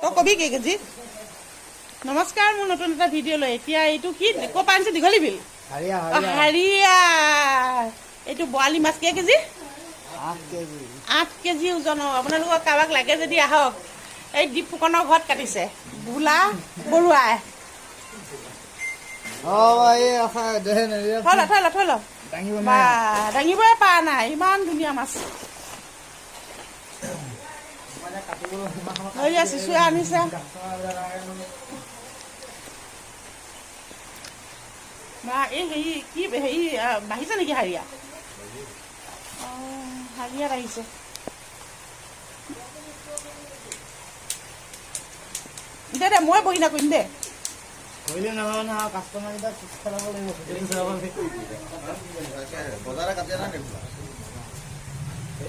তই কবি কেই কেজি? নমস্কাৰ, মোৰ নতুন এটা ভিডিঅ' লৈ। এতিয়া এইটো কি ক'ৰ পৰা আনিছে? দীঘলী বিল হাৰিয়া। এইটো বৰালি মাছ কেই কেজি? 8 কেজি ওজনৰ। আপোনালোকক কাৰোবাক লাগে যদি আহক। এই দীপ ফুকনৰ ঘৰত কাটিছে, ভোলা বৰুৱাই। থৈ ল দাঙিবই পৰা নাই, ইমান ধুনীয়া মাছ। চিচুৱে আনিছে। এই হেৰি কি হেৰি বাঢ়িছে নেকি হাৰিয়া? অঁ, হাৰিয়াত আহিছে। দে মই বহি নাকৰিম দে। বজাৰে কাটিয়া নাই